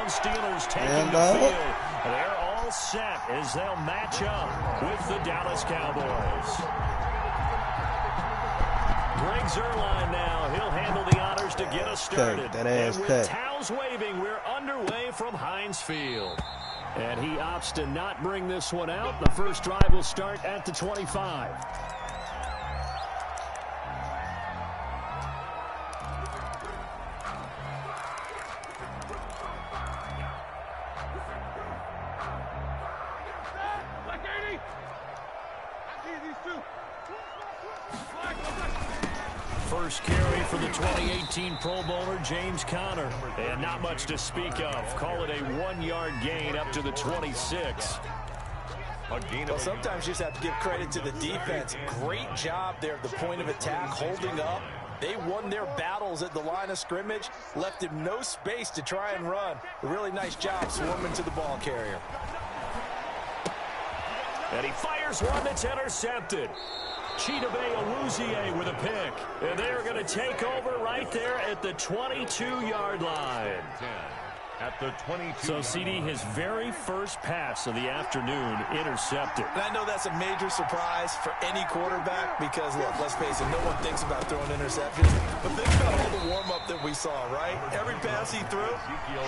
Browns Steelers taking the field. They're all set as they'll match up with the Dallas Cowboys. Greg Zuerlein now. He'll handle the honors to get us started. And with towels waving, we're underway from Heinz Field. And he opts to not bring this one out. The first drive will start at the 25. First carry for the 2018 Pro Bowler, James Conner. And not much to speak of. Call it a 1-yard gain up to the 26. Well, sometimes you just have to give credit to the defense. Great job there at the point of attack, holding up. They won their battles at the line of scrimmage, left him no space to try and run. A really nice job swarming to the ball carrier. And he fires one that's intercepted. Chidobe Awuzie with a pick. And they're going to take over right there at the 22-yard line. At the 22. So, CD, his very first pass of the afternoon intercepted. And I know that's a major surprise for any quarterback because, look, let's face it, no one thinks about throwing interceptions. But think about all the warm-up that we saw, right? Every pass he threw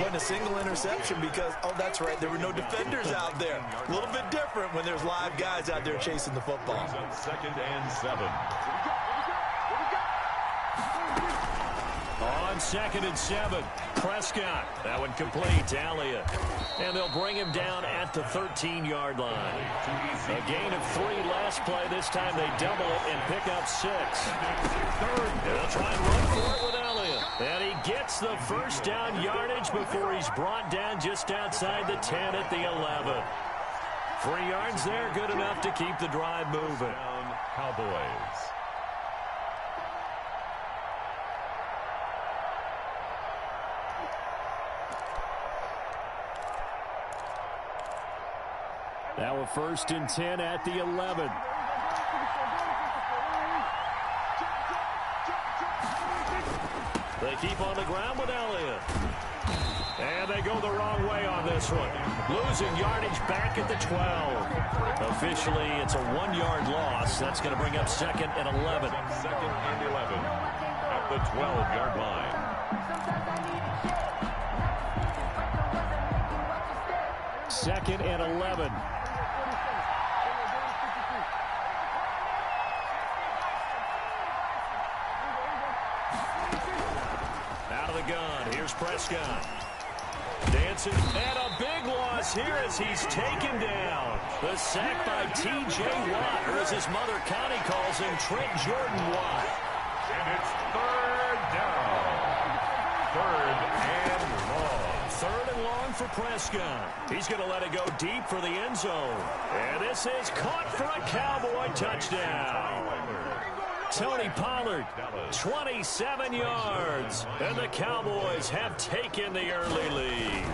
wasn't a single interception because, oh, that's right, there were no defenders out there. A little bit different when there's live guys out there chasing the football. 2nd and 7. On 2nd and 7, Prescott. That one complete to Elliott. And they'll bring him down at the 13-yard line. A gain of 3 last play. This time they double it and pick up 6. They'll try and run for it with Elliott. And he gets the first down yardage before he's brought down just outside the 10 at the 11. 3 yards there, good enough to keep the drive moving. Cowboys. Now a 1st and 10 at the 11. They keep on the ground with Elliott. And they go the wrong way on this one. Losing yardage back at the 12. Officially, it's a 1-yard loss. That's going to bring up 2nd and 11. 2nd and 11 at the 12-yard line. Second and 11. Out of the gun. Here's Prescott. Dancing. And a big loss here as he's taken down. The sack by T.J. Watt, or as his mother Connie calls him, Trent Jordan Watt. And it's 3rd down. 3rd and long. 3rd and long for Prescott. He's going to let it go deep for the end zone. And this is caught for a Cowboy touchdown. Tony Pollard, 27 yards. And the Cowboys have taken the early lead.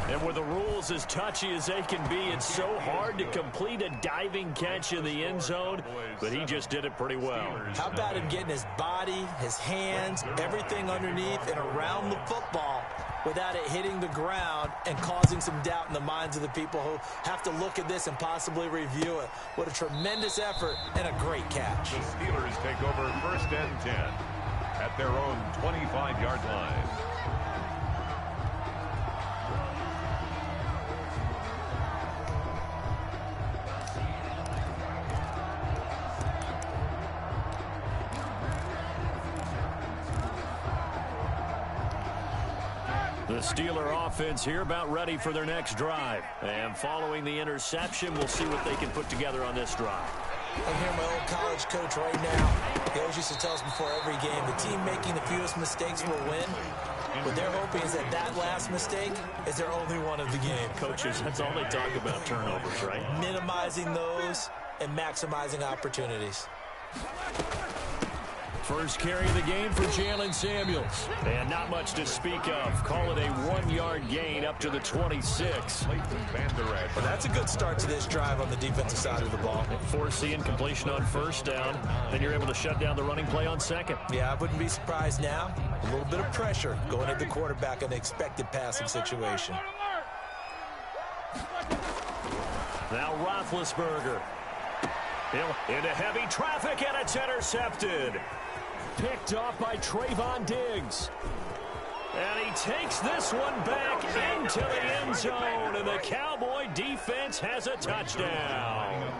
And with the rules as touchy as they can be, it's so hard to complete a diving catch in the end zone, but he just did it pretty well. How about him getting his body, his hands, everything underneath and around the football without it hitting the ground and causing some doubt in the minds of the people who have to look at this and possibly review it. What a tremendous effort and a great catch. The Steelers take over 1st and 10 at their own 25-yard line. The Steeler offense here about ready for their next drive. And following the interception, we'll see what they can put together on this drive. I'm hearing my old college coach right now. He always used to tell us before every game, the team making the fewest mistakes will win. What they're hoping is that that last mistake is their only one of the game. Coaches, that's all they talk about, turnovers, right? Minimizing those and maximizing opportunities. First carry of the game for Jalen Samuels. And not much to speak of. Call it a 1-yard gain up to the 26. Well, that's a good start to this drive on the defensive side of the ball. Force the incompletion on first down. Then you're able to shut down the running play on second. Yeah, I wouldn't be surprised now. A little bit of pressure going at the quarterback in an expected passing situation. Now Roethlisberger. Into heavy traffic, and it's intercepted. Picked off by Trayvon Diggs. And he takes this one back into the end zone, and the Cowboy defense has a touchdown.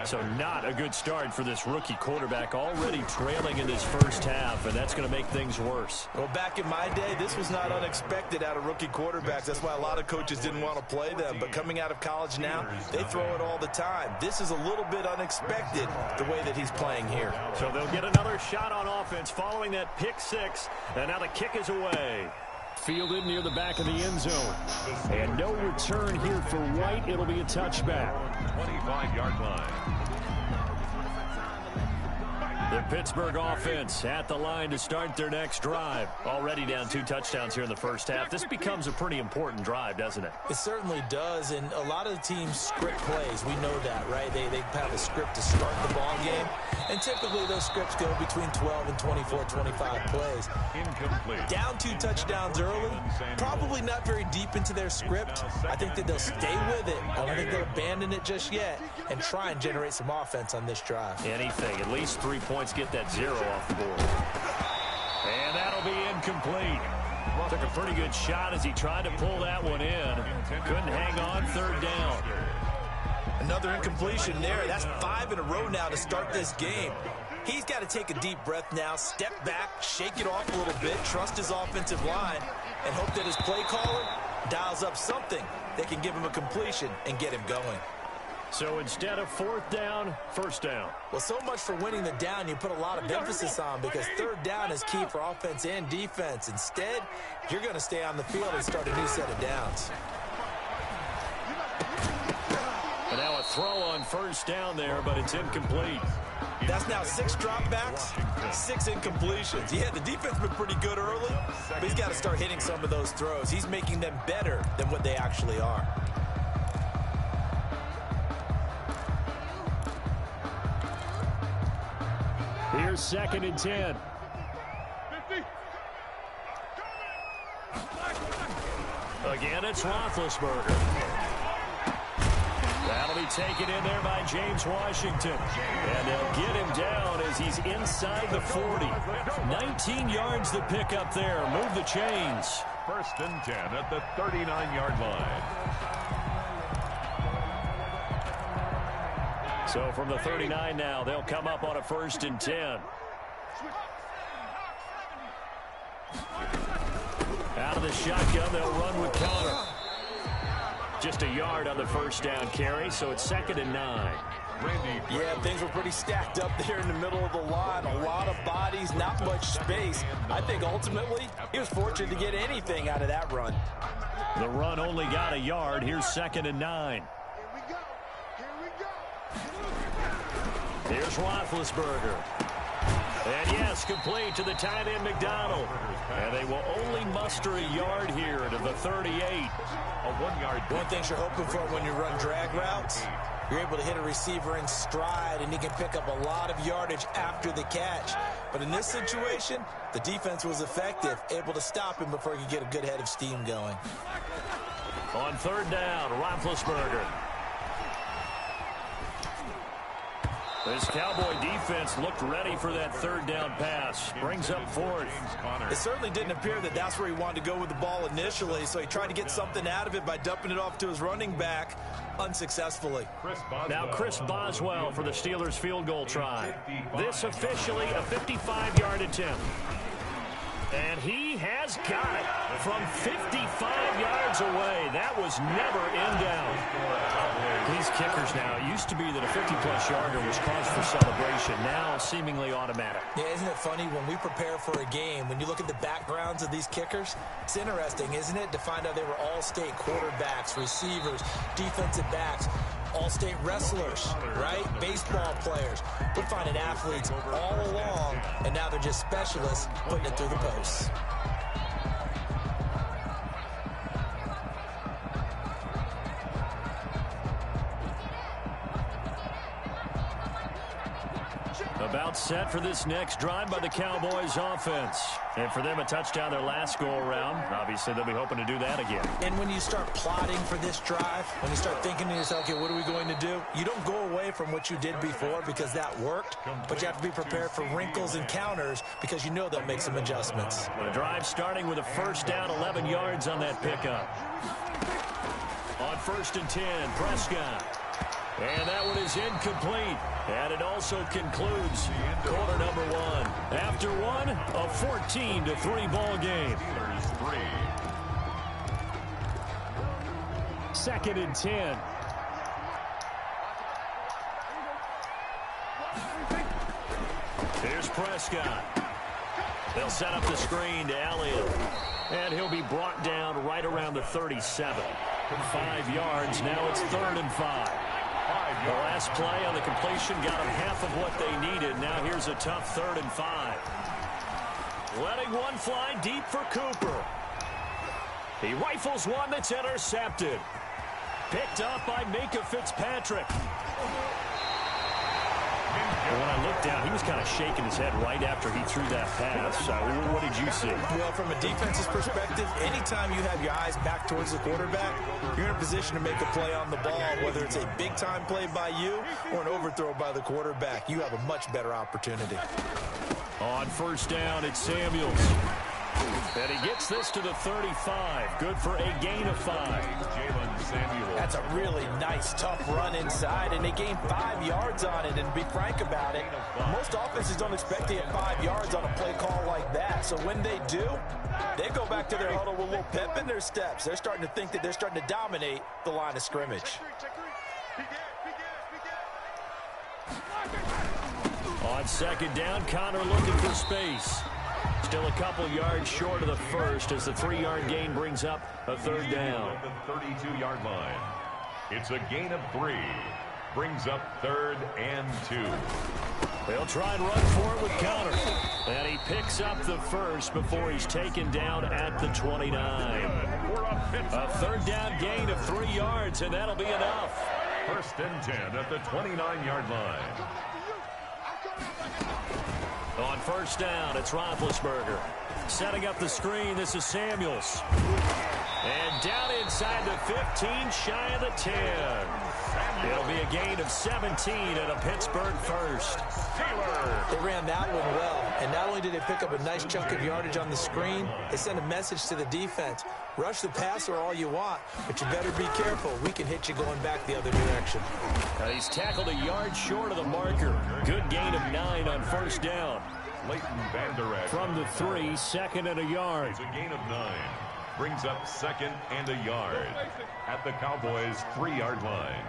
So not a good start for this rookie quarterback, already trailing in this first half, and that's going to make things worse. Well, back in my day, this was not unexpected out of rookie quarterbacks. That's why a lot of coaches didn't want to play them. But coming out of college now, they throw it all the time. This is a little bit unexpected, the way that he's playing here. So they'll get another shot on offense following that pick six, and now the kick is away. Fielded near the back of the end zone. And no return here for White. It'll be a touchback. 25-yard line. The Pittsburgh offense at the line to start their next drive. Already down 2 touchdowns here in the first half. This becomes a pretty important drive, doesn't it? It certainly does, and a lot of the teams script plays. We know that, right? They have a script to start the ball game, and typically those scripts go between 12 and 24, 25 plays. Incomplete. Down 2 touchdowns early, probably not very deep into their script. I think that they'll stay with it. I don't think they'll abandon it just yet and try and generate some offense on this drive. Anything, at least 3 points, get that 0 off the board. And that'll be incomplete. Took a pretty good shot as he tried to pull that one in. Couldn't hang on, 3rd down. Another incompletion there. That's 5 in a row now to start this game. He's got to take a deep breath now, step back, shake it off a little bit, trust his offensive line, and hope that his play caller dials up something that can give him a completion and get him going. So instead of 4th down, 1st down. Well, so much for winning the down you put a lot of emphasis on, because 3rd down is key for offense and defense. Instead, you're going to stay on the field and start a new set of downs. And now a throw on 1st down there, but it's incomplete. That's now 6 dropbacks, 6 incompletions. Yeah, the defense has been pretty good early, but he's got to start hitting some of those throws. He's making them better than what they actually are. Here's 2nd and 10. Again, it's Roethlisberger. That'll be taken in there by James Washington. And they'll get him down as he's inside the 40. 19 yards to pick up there. Move the chains. 1st and 10 at the 39-yard line. So from the 39 now, they'll come up on a 1st and 10. Out of the shotgun, they'll run with Connor. Just a yard on the 1st down carry, so it's 2nd and 9. Yeah, things were pretty stacked up there in the middle of the line. A lot of bodies, not much space. I think ultimately he was fortunate to get anything out of that run. The run only got a yard. Here's 2nd and 9. Here's Roethlisberger. And yes, complete to the tight end McDonald. And they will only muster a yard here to the 38. A 1-yard. One thing you're hoping for when you run drag routes, you're able to hit a receiver in stride, and he can pick up a lot of yardage after the catch. But in this situation, the defense was effective, able to stop him before he could get a good head of steam going. On 3rd down, Roethlisberger. This Cowboy defense looked ready for that 3rd down pass. Brings up 4th. It certainly didn't appear that that's where he wanted to go with the ball initially, so he tried to get something out of it by dumping it off to his running back unsuccessfully. Now Chris Boswell for the Steelers field goal try. This officially a 55-yard attempt. And he has got it. from 55 yards away. That was never in doubt. These kickers now, it used to be that a 50-plus yarder was cause for celebration. Now seemingly automatic. Yeah, isn't it funny when we prepare for a game, when you look at the backgrounds of these kickers, it's interesting, isn't it, to find out they were all-state quarterbacks, receivers, defensive backs, all-state wrestlers, right? Baseball players. We're finding athletes all along, and now they're just specialists putting it through the posts. About set for this next drive by the Cowboys offense. And for them, a touchdown their last go-around. Obviously, they'll be hoping to do that again. And when you start plotting for this drive, when you start thinking to yourself, okay, what are we going to do? You don't go away from what you did before because that worked, but you have to be prepared for wrinkles and counters because you know they'll make some adjustments. The drive starting with a first down, 11 yards on that pickup. On 1st and 10, Prescott. And that one is incomplete. And it also concludes quarter number one. After one, a 14-3 ball game. 2nd and 10. Here's Prescott. They'll set up the screen to Elliott. And he'll be brought down right around the 37. 5 yards. Now it's 3rd and 5. The last play on the completion got them half of what they needed. Now here's a tough 3rd and 5. Letting one fly deep for Cooper. He rifles one that's intercepted. Picked up by Minka Fitzpatrick. And when I looked down, he was kind of shaking his head right after he threw that pass. What did you see? Well, from a defense's perspective, anytime you have your eyes back towards the quarterback, you're in a position to make a play on the ball, whether it's a big-time play by you or an overthrow by the quarterback. You have a much better opportunity. On 1st down, it's Samuels. And he gets this to the 35. Good for a gain of 5. That's a really nice, tough run inside, and they gained 5 yards on it. And to be frank about it, most offenses don't expect to get 5 yards on a play call like that. So when they do, they go back to their huddle with a little pep in their steps. They're starting to think that they're starting to dominate the line of scrimmage. On 2nd down, Connor looking for space. Still a couple yards short of the first as the 3-yard gain brings up a 3rd down. The 32-yard line. It's a gain of 3. Brings up 3rd and 2. They'll try and run for it with Connor. And he picks up the first before he's taken down at the 29. A 3rd down gain of 3 yards, and that'll be enough. 1st and 10 at the 29-yard line. On 1st down, it's Roethlisberger. Setting up the screen, this is Samuels. And down inside the 15, shy of the 10. It'll be a gain of 17 and a Pittsburgh first. They ran that one well, and not only did they pick up a nice chunk of yardage on the screen, they sent a message to the defense. Rush the passer all you want, but you better be careful. We can hit you going back the other direction. He's tackled a yard short of the marker. Good gain of 9 on 1st down. Leighton Vander Esch. From the 3, 2nd and a yard. It's a gain of 9. Brings up 2nd and a yard at the Cowboys' 3-yard line.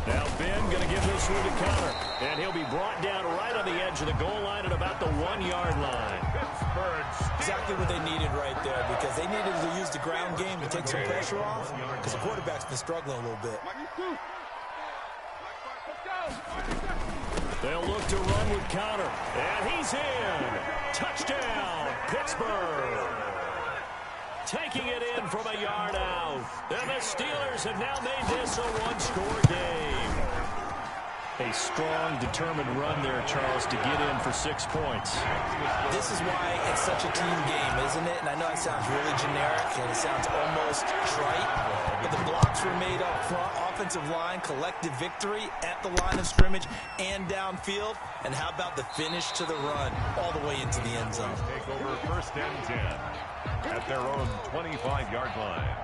Now Ben going to give this one to Connor. And he'll be brought down right on the edge of the goal line at about the 1-yard line. Exactly what they needed right there, because they needed to use the ground game to take some pressure off, because the quarterback's been struggling a little bit. They'll look to run with Connor. And he's in. Touchdown, Pittsburgh. Taking it in from a yard out. And the Steelers have now made this a one-score game. A strong, determined run there, Charles, to get in for 6 points. This is why it's such a team game, isn't it? And I know it sounds really generic and it sounds almost trite, but the blocks were made up front, offensive line, collective victory at the line of scrimmage and downfield. And how about the finish to the run all the way into the end zone? Take over 1st and 10 at their own 25-yard line.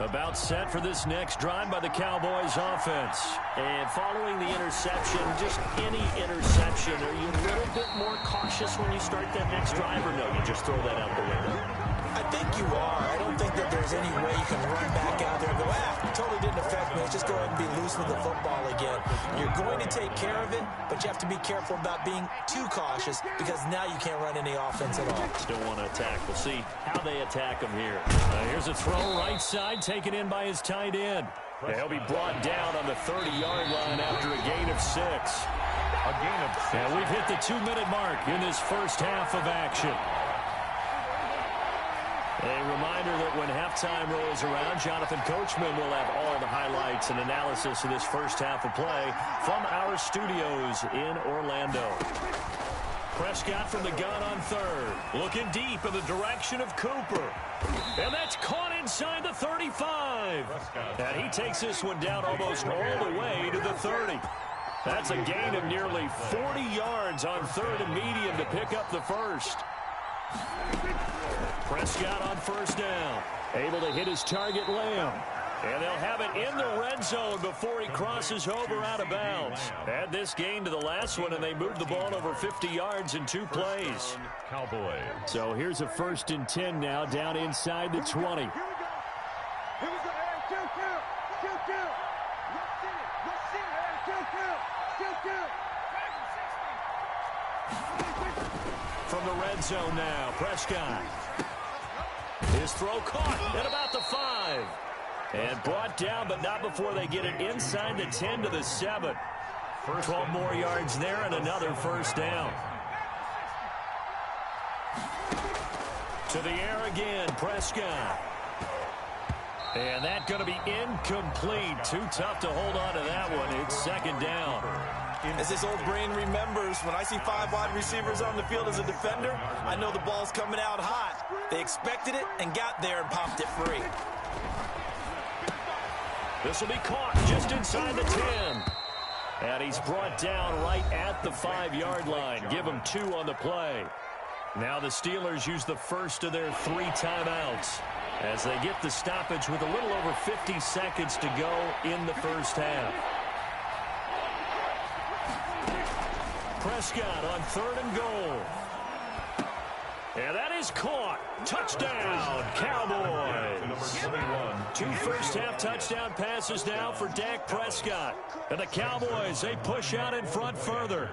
About set for this next drive by the Cowboys offense. And following the interception, just any interception, are you a little bit more cautious when you start that next drive, or no, you just throw that out the window? I think you are. I don't think that there's any way you can run back out there and go, totally didn't affect me. Let's just go ahead and be loose with the football again. You're going to take care of it, but you have to be careful about being too cautious because now you can't run any offense at all. Still want to attack. We'll see how they attack him here. Here's a throw right side, taken in by his tight end. He'll be brought down on the 30-yard line after a gain of 6. A gain of 6. And we've hit the 2-minute mark in this first half of action. A reminder that when halftime rolls around, Jonathan Coachman will have all the highlights and analysis of this first half of play from our studios in Orlando. Prescott from the gun on third, looking deep in the direction of Cooper. And that's caught inside the 35. And he takes this one down almost all the way to the 30. That's a gain of nearly 40 yards on third and medium to pick up the first. Prescott on first down, able to hit his target, Lamb. And they'll have it in the red zone before he crosses over out of bounds. Add this gain to the last one, and they moved the ball over 50 yards in 2 plays. Cowboys. So here's a 1st and 10 now, down inside the 20. Here we go. From the red zone now, Prescott. His throw caught at about the 5. And brought down, but not before they get it inside the 10 to the 7. 12 more yards there and another first down. To the air again, Prescott. And that's going to be incomplete. Too tough to hold on to that one. It's 2nd down. As this old brain remembers, when I see 5 wide receivers on the field as a defender, I know the ball's coming out hot. They expected it and got there and popped it free. This will be caught just inside the 10. And he's brought down right at the 5-yard line. Give him 2 on the play. Now the Steelers use the first of their 3 timeouts as they get the stoppage with a little over 50 seconds to go in the first half. Prescott on 3rd and goal. And that is caught. Touchdown, Cowboys. 2 first-half touchdown passes now for Dak Prescott. And the Cowboys, they push out in front further.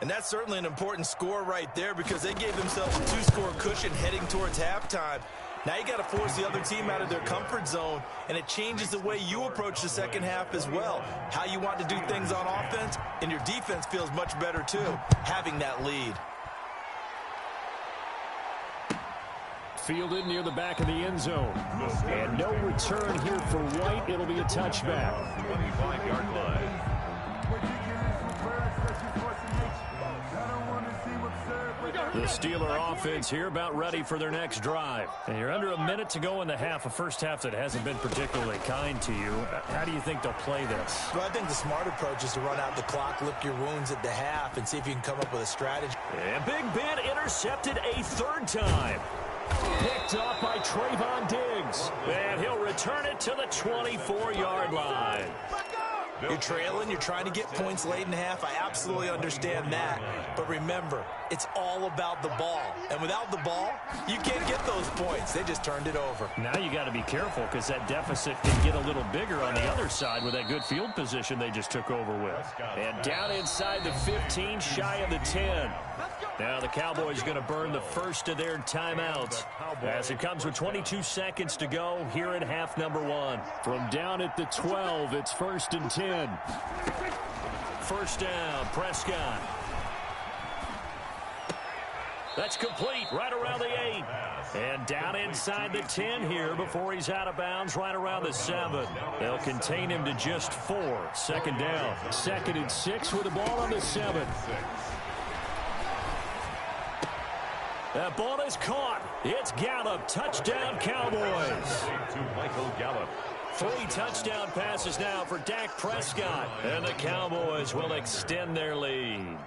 And that's certainly an important score right there because they gave themselves a 2-score cushion heading towards halftime. Now you got to force the other team out of their comfort zone, and it changes the way you approach the second half as well. How you want to do things on offense, and your defense feels much better too, having that lead. Fielded near the back of the end zone. And no return here for White. It'll be a touchback. 25-yard line. The Steeler offense here about ready for their next drive. And you're under a minute to go in the half, a first half that hasn't been particularly kind to you. How do you think they'll play this? Well, I think the smart approach is to run out the clock, lick your wounds at the half, and see if you can come up with a strategy. And Big Ben intercepted a 3rd time. Picked off by Trayvon Diggs. And he'll return it to the 24-yard line. You're trailing, you're trying to get points late in the half. I absolutely understand that. But remember, it's all about the ball. And without the ball, you can't get those points. They just turned it over. Now you got to be careful because that deficit can get a little bigger on the other side with that good field position they just took over with. And down inside the 15, shy of the 10. Now the Cowboys going to burn the first of their timeouts as it comes with 22 seconds to go here in half number 1. From down at the 12, it's 1st and 10. First down, Prescott. That's complete right around the 8. And down inside the 10 here before he's out of bounds right around the 7. They'll contain him to just 4. 2nd down. 2nd and 6 with the ball on the 7. That ball is caught. It's Gallup. Touchdown, Cowboys. To Michael Gallup. 3 touchdown passes now for Dak Prescott. And the Cowboys will extend their lead.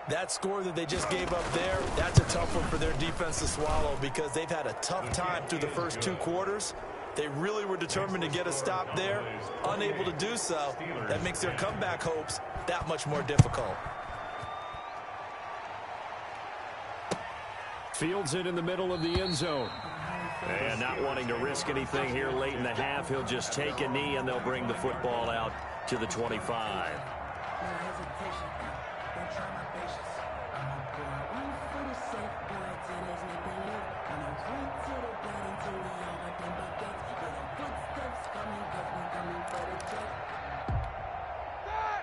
That score that they just gave up there, that's a tough one for their defense to swallow because they've had a tough time through the first 2 quarters. They really were determined to get a stop there, unable to do so. That makes their comeback hopes that much more difficult. Fields it in the middle of the end zone. And not wanting to risk anything here late in the half, he'll just take a knee and they'll bring the football out to the 25.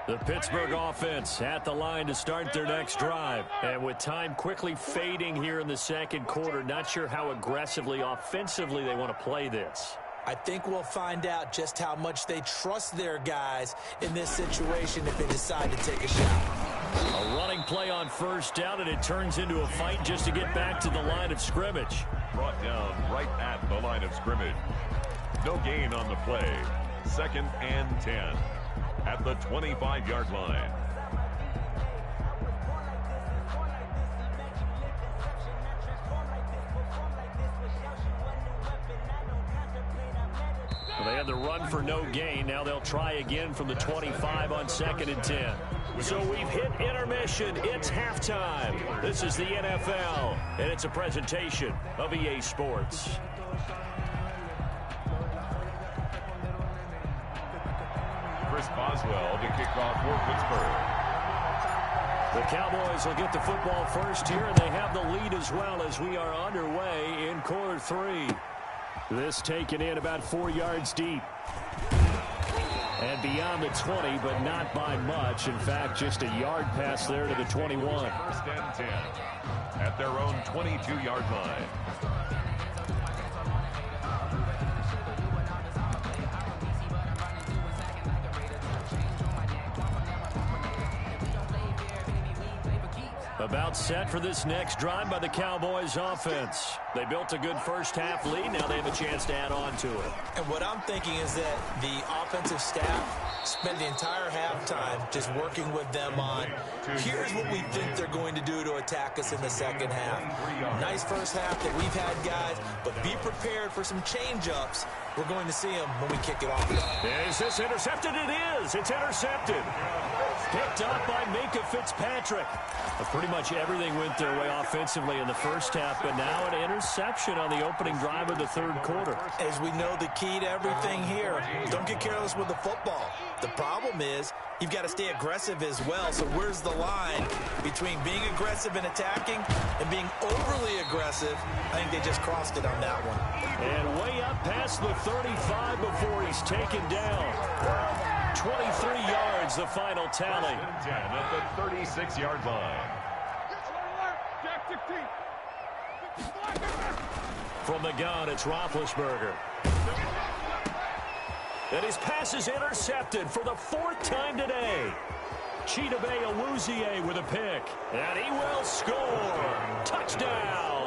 The Pittsburgh offense at the line to start their next drive. And with time quickly fading here in the second quarter, not sure how aggressively, offensively they want to play this. I think we'll find out just how much they trust their guys in this situation if they decide to take a shot. A running play on first down, and it turns into a fight just to get back to the line of scrimmage. Brought down right at the line of scrimmage. No gain on the play. 2nd and 10. At the 25-yard line. Well, they had the run for no gain. Now they'll try again from the 25 on 2nd and 10. So we've hit intermission. It's halftime. This is the NFL, and it's a presentation of EA Sports. Chris Boswell to kick off for Pittsburgh. The Cowboys will get the football first here, and they have the lead as well as we are underway in quarter 3. This taken in about 4 yards deep. And beyond the 20, but not by much. In fact, just a yard pass there to the 21. 1st and 10 at their own 22-yard line. About set for this next drive by the Cowboys offense. They built a good first half lead. Now they have a chance to add on to it. And what I'm thinking is that the offensive staff spent the entire halftime just working with them on, here's what we think they're going to do to attack us in the second half. Nice first half that we've had, guys, but be prepared for some change-ups. We're going to see them when we kick it off. Is this intercepted? It is. It's intercepted. Picked up by Minka Fitzpatrick. Pretty much everything went their way offensively in the first half, but now an interception on the opening drive of the third quarter. As we know, the key to everything here, don't get careless with the football. The problem is you've got to stay aggressive as well. So where's the line between being aggressive and attacking and being overly aggressive? I think they just crossed it on that one. And way up past the 35 before he's taken down. 23 yards, the final tally. 10 at the 36-yard line. From the gun, it's Roethlisberger. And his pass is intercepted for the 4th time today. Chidobe Awuzie with a pick. And he will score. Touchdown.